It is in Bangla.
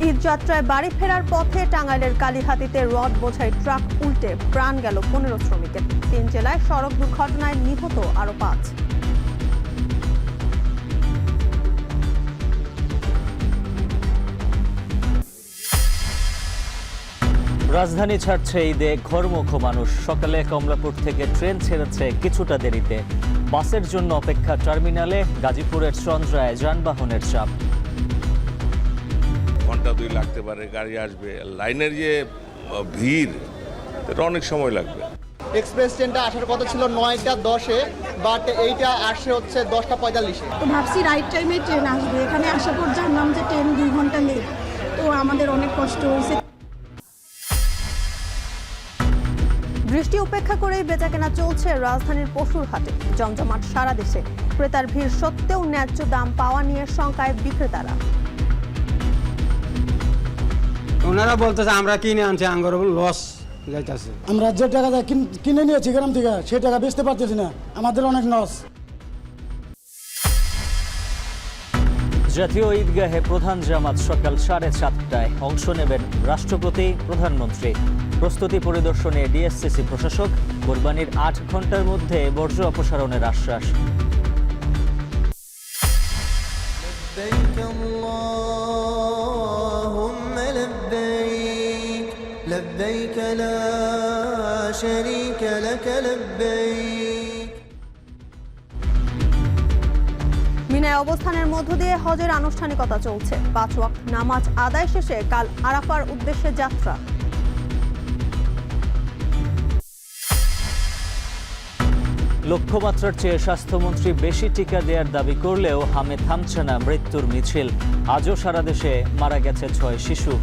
ঈদযাত্রায় বাড়ি ফেরার পথে টাঙ্গাইলের কালিহাতীতে রড বোঝাই ট্রাক উল্টে প্রাণ গেল 15 শ্রমিকের। 3 জেলায় সড়ক দুর্ঘটনায় নিহত আরো 5। রাজধানী ছাড়ছে ঈদে ঘরমুখ মানুষ। সকালে কমলাপুর থেকে ট্রেন ছেড়েছে কিছুটা দেরিতে। বাসের জন্য অপেক্ষা টার্মিনালে। গাজীপুরের চন্দ্রায় যানবাহনের চাপ। ঘন্টা 2 লাগতে পারে, গাড়ি আসবে, লাইনের যে ভিড় এটা অনেক সময় লাগবে। এক্সপ্রেস ট্রেনটা আসার কথা ছিল 9টা 10-এ, বাট এইটা আসে হচ্ছে 10টা 45-এ। তো ভাবছি রাইট টাইমে ট্রেন আসবে, এখানে আসার পর জানলাম যে ট্রেন 2 ঘন্টা লেট। তো আমাদের অনেক কষ্ট হয়েছে। বৃষ্টি উপেক্ষা করেই বেচাকেনা চলছে রাজধানীর পশুর হাটে। জমজমাট সারা দেশে। ক্রেতার ভিড় সত্ত্বেও ন্যায্য দাম পাওয়া নিয়ে শঙ্কায় বিক্রেতারা। ওনারা বলতেছে আমরা কিনে আনছি, আঙ্গুর লস যাইতেছে। আমরা যে টাকা কিনে নিয়েছি গ্রাম থেকে সে টাকা বেচতে পারতেছি না, আমাদের অনেক লস। জাতীয় ঈদগাহে প্রধান জামাত সকাল 7:30টায়। অংশ নেবেন রাষ্ট্রপতি, প্রধানমন্ত্রী। প্রস্তুতি পরিদর্শনে ডিএসসিসি প্রশাসক। কোরবানির 8 ঘন্টার মধ্যে বর্জ্য অপসারণের আশ্বাস। মিনায় অবস্থানের মধ্য দিয়ে হজের আনুষ্ঠানিকতা চলছে। 5 ওয়াক্ত নামাজ আদায় শেষে কাল আরাফার উদ্দেশ্যে যাত্রা। লক্ষ্যমাত্রার চেয়ে স্বাস্থ্যমন্ত্রী বেশি টিকা দেওয়ার দাবি করলেও হামে থামছে না মৃত্যুর মিছিল। আজও সারা দেশে মারা গেছে 6 শিশু।